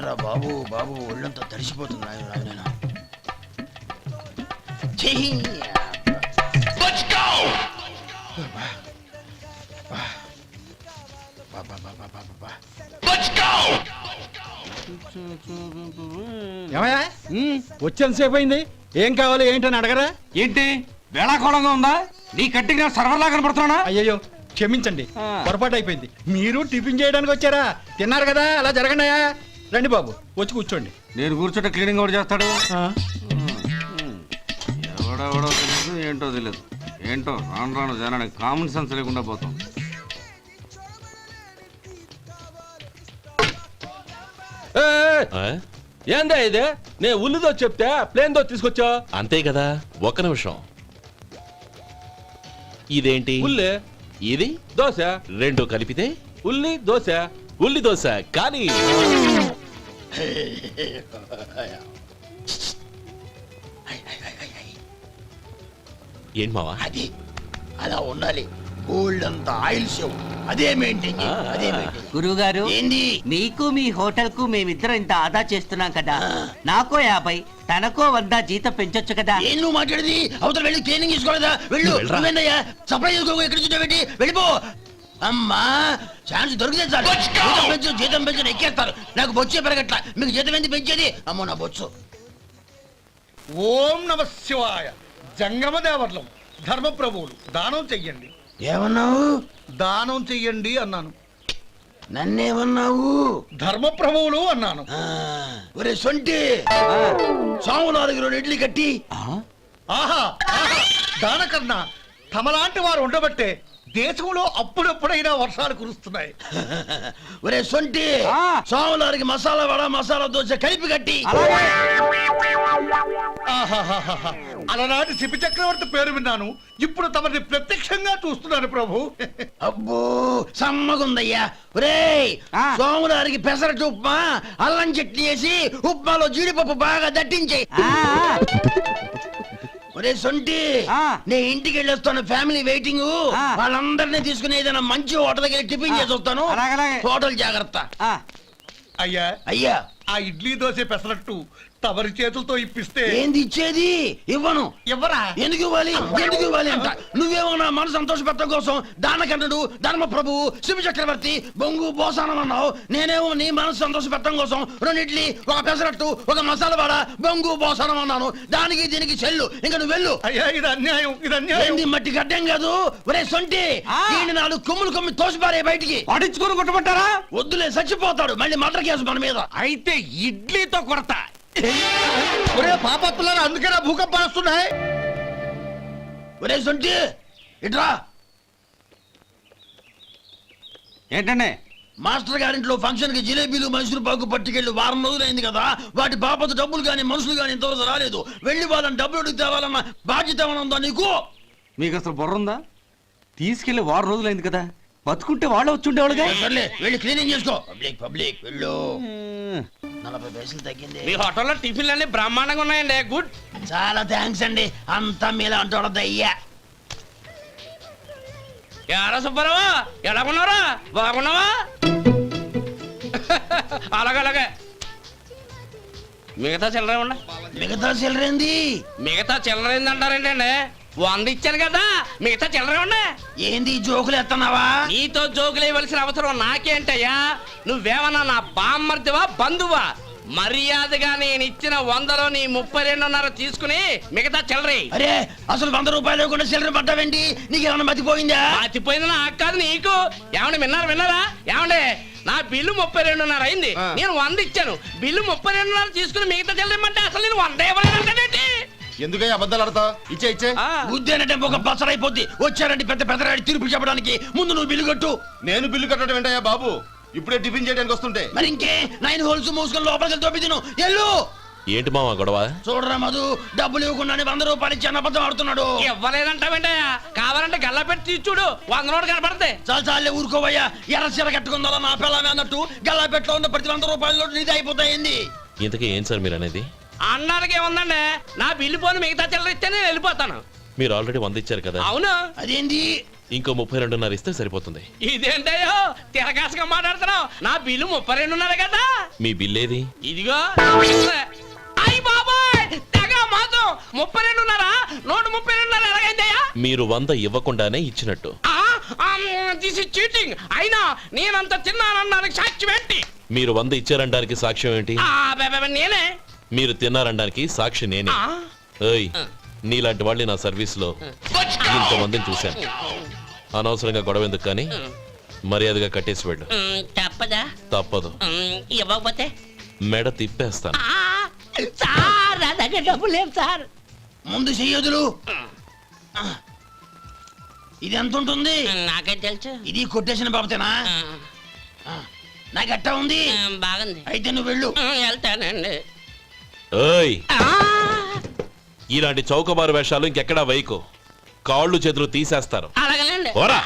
ఏంట్రా బాబు బాబు ఒళ్ళంతా తడిసిపోతుంది నాయన. వచ్చేంతసేపు అయింది. ఏం కావాలి ఏంటని అడగరా? ఏంటి వేళాకోళంగా ఉందా? నీ కట్టిగా సర్వర్లా కనపడుతున్నా? అయ్యయ్యో క్షమించండి, పొరపాటు అయిపోయింది. మీరు టిఫిన్ చేయడానికి వచ్చారా? తిన్నారు కదా, అలా జరగండియా. రండి బాబు, వచ్చి కూర్చోండి. నేను కూర్చోట క్లీనింగ్ కూడా చేస్తాడు. ఎవడెవడో తెలియదు, ఏంటో తెలియదు. ఏంటో రాను రాను జనానికి కామన్ సెన్స్ లేకుండా పోతాం. ఏందా ఇదే? నేను ఉల్లిదో చెప్తే ప్లేన్ దో తీసుకొచ్చా అంతే కదా. ఒక్క నిమిషం. ఇదేంటి? ఉల్లి. ఇది దోశ. రెండు కలిపితే ఉల్లి దోశ. ఉల్లి దోశ. కానీ ఏంటి మావా? అది అలా ఉండాలి. గోల్డ్ అంత ఆయిల్ షో అదే మెయింటైన్ అదే మెయింటైన్. గురువు గారు, ఏంది? మీకు మీ హోటల్ కు మేమిద్దరం ఇంత ఆదా చేస్తున్నాం కదా, నాకో 50 తనకో 100 జీతం పెంచొచ్చు కదా. ఏం నువ్వు మాట్లాడేది? అవతల వెళ్ళి ట్రైనింగ్ తీసుకోలేదా? వెళ్ళు. నువ్వేందయ్యా సప్లై చేసుకో, ఎక్కడ చూడబెట్టి వెళ్ళిపో. అమ్మా ఛాన్స్ దొరికితే చాలు. జీతం పెంచు ఎక్కేస్తారు. నాకు బొచ్చే పెరగట్ల. మీకు జీతం ఎందుకు పెంచేది? అమ్మో నా బొచ్చు. ఓం నమ శివాయ. జంగమ దేవర్లం ధర్మప్రభువులు దానం చెయ్యండి. ఏమన్నావు? దానం చెయ్యండి అన్నాను. నన్నేమన్నావు? ధర్మప్రభువులు అన్నాను. ఒరే సొంటి, సాములారికి 2 ఇడ్లీ కట్టి. ఆహా దానకన్నా తమలాంటి వారు ఉండబట్టే దేశంలో అప్పుడప్పుడైనా వర్షాలు కురుస్తున్నాయి. ఒరే సొంటి, సాములారికి మసాలా వడ మసాలా దోశ కలిపి కట్టి. అలనాటి శిపి చక్రవర్తి పేరు విన్నాను, ఇప్పుడు తమని ప్రత్యక్షంగా చూస్తున్నాను ప్రభు. అబ్బో సమ్మగుందయ్యా. ఒరే సోములారికి పెసరట్టు ఉప్మా అల్లం చట్నీ వేసి ఉప్మాలో జీడిపప్పు బాగా దట్టించే. ఒరే సొంటి, నే ఇంటికి వెళ్ళొస్తాను. Family waiting. వాళ్ళందరినీ తీసుకుని ఏదైనా మంచి హోటల్ దగ్గర టిఫిన్ చేసి వస్తాను. హోటల్ జాగ్రత్త. అయ్యా అయ్యా, ఆ ఇడ్లీ దోశ పెసరట్టు తమరి చేతులతో ఇప్పిస్తే. ఏంది ఇచ్చేది? ఇవ్వను. ఎవరా? ఎందుకు ఇవ్వాలి? ఎందుకు ఇవ్వాలి అంట. నువ్వేమన్నా మన సంతోషపెట్టడం కోసం దానకన్నుడు ధర్మ ప్రభువు శివ చక్రవర్తి బొంగు బోసానం అన్నావు. నేనేమో నీ మనసు సంతోషపెట్టడం కోసం 2 ఇడ్లీ 1 పెసరట్టు 1 మసాలా వడ బొంగు బోసానం అన్నాను. దానికి దీనికి చెల్లు. ఇంకా నువ్వు వెళ్ళు. అయ్యా ఇది అన్యాయం, ఇది అన్యాయం. ఏంది మట్టి గడ్డం కాదు. ఒరే సొంటి, దీన్ని 4 కొమ్ములు తోసిపారే బయటికి. పడించుకొని కొట్టమంటారా? వద్దులే, చచ్చిపోతాడు. మళ్ళీ మర్డర్ కేసు మన మీద. అయితే ఇడ్లీతో కొడతా. ఒరే పాపత్తులారా, అందుకేనా భూకంపాలు వస్తున్నాయి? ఒరే సొంటి ఇట్రా. ఏంటండి? మాస్టర్ గారింట్లో ఫంక్షన్ కి జిలేబీలు మైసూరు పాకు పట్టుకెళ్ళి 1 వారం రోజులైంది కదా. వాటి బాపత డబ్బులు గాని మనుషులు గాని ఇంతవరకు రాలేదు. వెళ్ళి వాళ్ళని డబ్బులు అడిగి తేవాలన్న బాధ్యత ఏమైనా ఉందా నీకు? మీకు అసలు బుర్ర ఉందా? తీసుకెళ్లి 1 వారం రోజులైంది కదా, బతుకుంటే వాళ్ళు వచ్చుండేవాళ్ళుగా. సర్లే, వెళ్ళి క్లీనింగ్ చేసుకో. పబ్లిక్ వెళ్ళు. 40 పైసలు తగ్గింది. మీ హోటల్లో టిఫిన్లు అన్ని బ్రహ్మాండంగా ఉన్నాయండి. గుడ్. చాలా థ్యాంక్స్ అండి. అంతా మీలా అంటాడద్దయ్యా. ఎరా సుబ్బారావు, ఎలాగున్నారా? బాగున్నావా? అలాగే మిగతా చిల్లర ఉండ. మిగతా చిల్లరేంది? మిగతా చిల్లరేంది అంటారేంటండి? 100 ఇచ్చాను కదా, మిగతా చిల్లర ఉండే. ఏంది జోకులు ఎత్తన్నావా? నీతో జోకులు ఇవ్వాల్సిన అవసరం నాకేంటయ్యా? నువ్వేమన్నా నా బామ్మర్దివా బంధువా? మర్యాదగా నేను ఇచ్చిన 100లో నీ 32.5 తీసుకుని మిగతా చిల్లరే. అరే అసలు 100 రూపాయలు లేకుండా చిల్లర పడ్డావేంటి? నీకేమన్నా మతిపోయిందా? మతిపోయింది నాకు కాదు, నీకు. ఏమండి విన్నారా? ఏమండి నా బిల్లు 32.5 అయింది. నేను 100 ఇచ్చాను. బిల్లు 32.5 తీసుకుని మిగతా చిల్లరేమంటే అసలు నేను 100 ఇవ్వలేదంటే ఎందుకయ్యా అబద్ధాలు ఆడతా? ఇచ్చే బుద్ధేనంటే ఒక బసరైపోద్ది. వచ్చారంటే పెద్ద పెద్దరాడి తీర్పు చెప్పడానికి ముందు నువ్వు బిల్లు కట్టు. నేను బిల్లు కట్టడం ఏంటయ్యా బాబు? ఇప్పుడే టిఫిన్ చేయడానికి వస్తుంటే. మరి ఇంకే 9 హోల్స్ మూసుకొని లోపలికి తోపి తిను. ఎల్లు. ఏంటి మావా గొడవ? చూడరా మధు, డబ్బులు ఇవ్వకుండానే 100 రూపాయలు ఇచ్చి అబద్ధం ఆడుతున్నాడు. ఇవ్వలేదంటావేంటయ్యా? కావాలంటే గల్లా పెట్టి తీసి చూడు, 100 నోటు కనపడతాయి. చాలే ఊరుకోవయ్యా. ఎర్ర చీర కట్టుకుందా నా పిల్లమే అన్నట్టు గల్లా పెట్టలో ఉన్న ప్రతి 100 రూపాయలు నీది అయిపోతాయింది. ఇంతకీ ఏం సార్ మీరు అనేది? అన్నాడికి ఏముందండి, నా బిల్లు పోను మిగతా చిల్లర ఇస్తే నేను వెళ్ళిపోతాను. మీరు ఆల్రెడీ 100 ఇచ్చారు కదా. అవును. అదేంటి? ఇంకో 32.5 ఇస్తే సరిపోతుంది. ఇదేంటయ్యో తిరగాసుగా మాట్లాడుతున్నావు? నా బిల్లు 32.5 కదా. మీ బిల్ ఏది? ఇదిగో. అయ్య బాబాయ్ తెగ మాతో 32.5 నోటు 32.5 ఎలాగైందయ్యా? మీరు 100 ఇవ్వకుండానే ఇచ్చినట్టు. This is cheating. అయినా నేనంత తిన్నానన్నానికి సాక్ష్యం ఏంటి? మీరు 100 ఇచ్చారనడానికి సాక్ష్యం ఏంటి? నేనే. మీరు తిన్నారనడానికి సాక్షి నేనే. ఏయ్, నీలాంటి వాళ్ళని నా సర్వీస్ లో ఇంతమందిని చూశాను. అనవసరంగా గొడవ ఎందుకు కానీ మర్యాదగా కట్టేసి వెళ్ళు. తప్పదా? తప్పదు. ఇవ్వకపోతే మెడ తిప్పేస్తాను. సార్ నా దగ్గర డబ్బు లేవు సార్. ముందు చెయ్యదులు. ఇది ఎంత ఉంటుంది? నాకే తెలుసు. ఇది కొట్టేసిన బాబతేనా? నాకు అట్టా ఉంది. బాగుంది. అయితే నువ్వు వెళ్ళు. వెళ్తానండి. ఏయ్, ఇలాంటి చౌకబారు వేషాలు ఇంకెక్కడా వైకు. కాళ్ళు చేతులు తీసేస్తారు. అలాగేనండి. పోరా.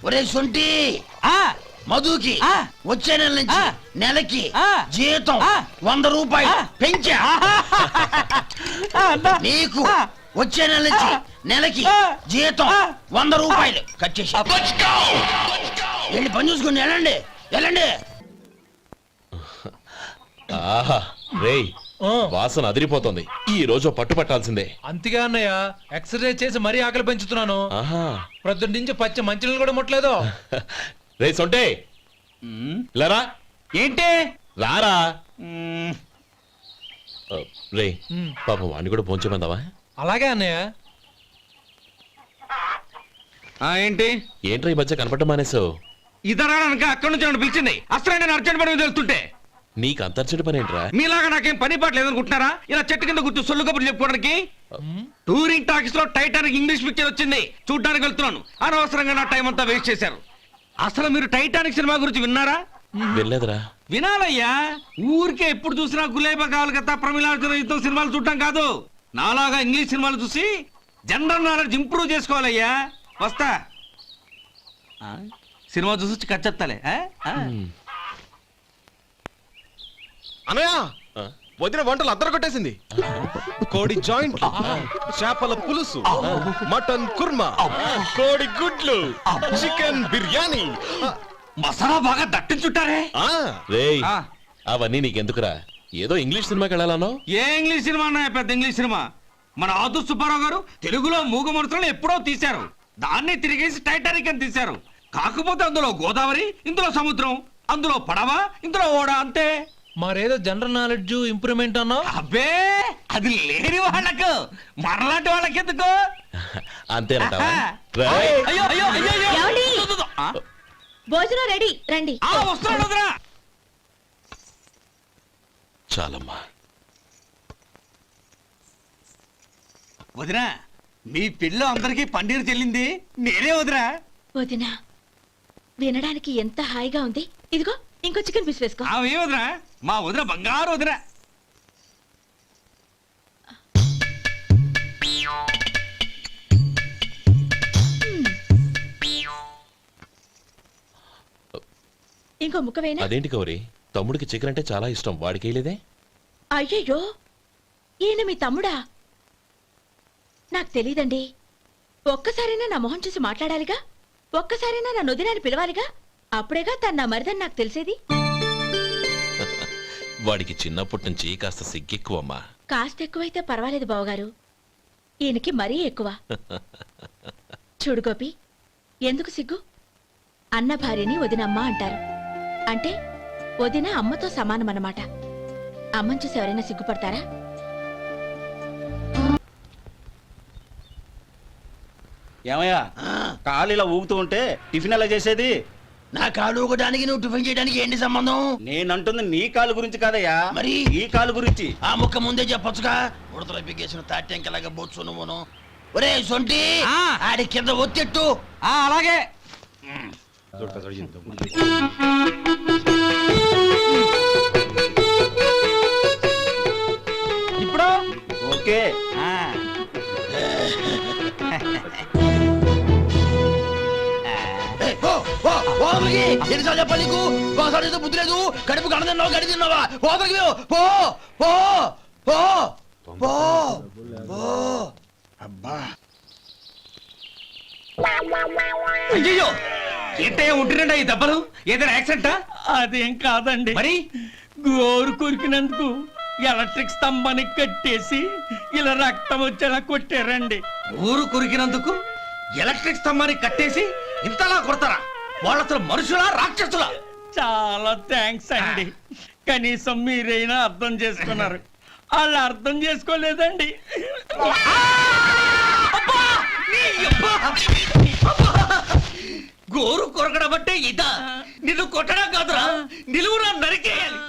ఒరే సొంటి, మధుకి వచ్చే నెల నుంచి నెలకి జీతం 100 రూపాయలు పెంచా. నీకు వచ్చే నెల నుంచి నెలకి జీతం 100 రూపాయలు కట్ చేసి వెళ్ళి పని చూసుకుని వెళ్ళండి వెళ్ళండి. ఆహా రేయ్, వాసన అదిరిపోతుంది. ఈ రోజు పట్టుపట్టాల్సిందే. అంతగా అన్నయ్య, ఎక్సర్సైజ్ చేసి మరీ ఆకలి పెంచుతున్నాను. ఆహా, ప్రొద్దున నుంచి పచ్చ మంచినీళ్ళు కూడా ముట్టలేదు. రే సొంటే, లేరా. ఏంటి? రారా. రే పాపం వాడిని కూడా పోంచమందావా? అలాగే అన్నయ్య. ఏంటి? ఏంట్రా ఈ మధ్య కనపడటం మానేసావు? ఇదనక అక్కడి నుంచి నన్ను పిలిచింది. అసలు నేను అర్జెంట్ పని మీద వెళ్తుంటే నీకు అంతర్చడి పని ఏంట్రా? మీలాగా నాకేం పని పాట లేదనుకుంటున్నారా? ఇలా చెట్టు కింద కూర్చో సొల్లు కబుర్లు చెప్పుకోవడానికి. టూరింగ్ టాకీస్ లో టైటానిక్ ఇంగ్లీష్ పిక్చర్ వచ్చింది, చూడ్డానికి వెళ్తున్నాను. అనవసరంగా నా టైం అంతా వేస్ట్ చేశారు. అసలు మీరు టైటానిక్ సినిమా గురించి విన్నారా? వెళ్ళలేదురా. వినాలయ్యా. ఊరికే ఎప్పుడు చూసినా గులేబా కావాలి కదా, ప్రమిళార్జున యుద్ధం సినిమాలు చూడటం కాదు. నాలాగా ఇంగ్లీష్ సినిమాలు చూసి జనరల్ నాలెడ్జ్ ఇంప్రూవ్ చేసుకోవాలయ్యా. వస్తా. సినిమా చూసి కచ్చెత్తాలే. అనయ్య, ఆ? వదిన వంటలు అద్దరు కొట్టేసింది. కోడి జాయింట్, చేపల పులుసు, మటన్ కుర్మా, కోడి గుడ్లు, చికెన్ బిర్యానీ. మసాలా బాగా దట్టించుంటారే. రేయ్, ఆ. అవన్నీ నీకెందుకురా? ఏదో ఇంగ్లీష్ సినిమాకి వెళ్ళాలనో. ఏ ఇంగ్లీష్ సినిమా అన్నా? పెద్ద ఇంగ్లీష్ సినిమా. మన ఆదు సుబ్బారావు గారు తెలుగులో మూగ మనుషులను ఎప్పుడో తీశారు. దాన్ని తిరిగేసి టైటానిక్ అని తీశారు. కాకపోతే అందులో గోదావరి, ఇందులో సముద్రం, అందులో పడవ, ఇందులో ఓడ, అంతే. మరేదో జనరల్ నాలెడ్జ్ ఇంప్రూవ్మెంట్ అన్నావు. అబ్బే, అది లేని వాళ్ళకు, మరలాంటి వాళ్ళకి ఎందుకు? అంతేనంటావా? ఆహా. రేయ్. అయ్యో అయ్యో అయ్యో అయ్యో. ఏమండి? ఆ? భోజనం రెడీ రండి. వస్తున్నాడు వదినా. చాలమ్మా. వదినా, మీ పిల్ల అందరికీ పన్నీరు చెల్లింది నేనే వదినా. వదినా, వినడానికి ఎంత హాయిగా ఉంది. ఇదిగో ఇంకో చికెన్ పీస్ వేసుకో. ఏ వదినా? మా వదిన బంగారు వదినా. ఇంకో ముక్క వేయనా? అదేంటి గౌరీ, తమ్ముడికి చికెన్ అంటే చాలా ఇష్టం, వాడికి వేయలేదే? అయ్యయ్యో, ఈయన మీ తమ్ముడా? నాకు తెలీదండి. ఒక్కసారైనా నా మొహం చూసి మాట్లాడాలిగా, ఒక్కసారైనా నా నొదినాన్ని పిలవాలిగా. అప్పుడేగా తన నా మరిదని నాకు తెలిసేది. వాడికి చిన్నప్పటి నుంచి కాస్త సిగ్గెక్కువమ్మా. కాస్త ఎక్కువైతే పర్వాలేదు బావగారు, ఈయనకి మరీ ఎక్కువ. చూడు గోపి, ఎందుకు సిగ్గు? అన్న భార్యని వదినమ్మ అంటారు. అంటే వదిన అమ్మతో సమానమన్నమాట. అమ్మని చూసి ఎవరైనా సిగ్గుపడతారా? ఏమయ్యా, కాలు ఇలా ఊగుతూ ఉంటే టిఫిన్ ఎలా చేసేది? నా కాలు ఊగడానికి నువ్వు టిఫిన్ చేయడానికి ఏంటి సంబంధం? నేనంటుంది నీ కాలు గురించి కాదయ్యా, మరి ఈ కాలు గురించి. ఆ ముక్క ముందే చెప్పొచ్చుగా. ఉడతలో బిగ్గేసిన తాటెంకలాగా బొచ్చు నువ్వును. ఒరే సొంటి, ఆడి కింద ఒత్తెట్టు. అలాగే. ఇప్పుడు ఓకే. ఎన్నిసార్లు చెప్పాలి నీకు? ఒకసారి ఏదో బుద్ధి లేదు. కడుపు కడ తిన్నావు, గడి తిన్నావా? పోతలకి పో పో పో పో పో. అబ్బా, అయ్యో ఏంటయ్యా ఉంటున్నాడా ఈ దెబ్బలు ఏదైనా యాక్సిడెంటా? అదేం కాదండి మరి గోరు కొరికినందుకు ఎలక్ట్రిక్ స్తంభానికి కట్టేసి ఇలా రక్తం వచ్చేలా కొట్టారండి. ఊరు కొరికినందుకు ఎలక్ట్రిక్ స్తంభాన్ని కట్టేసి ఇంతలా కొడతారా? వాళ్ళు అసలు మనుషులా రాక్షసులా? చాలా థ్యాంక్స్ అండి. కనీసం మీరైనా అర్థం చేసుకున్నారు. వాళ్ళు అర్థం చేసుకోలేదండి. గోరు కొరకడం అంటే ఇదా? నిన్ను కొట్టడం కాదురా, నిలువురా నరికేయాలి.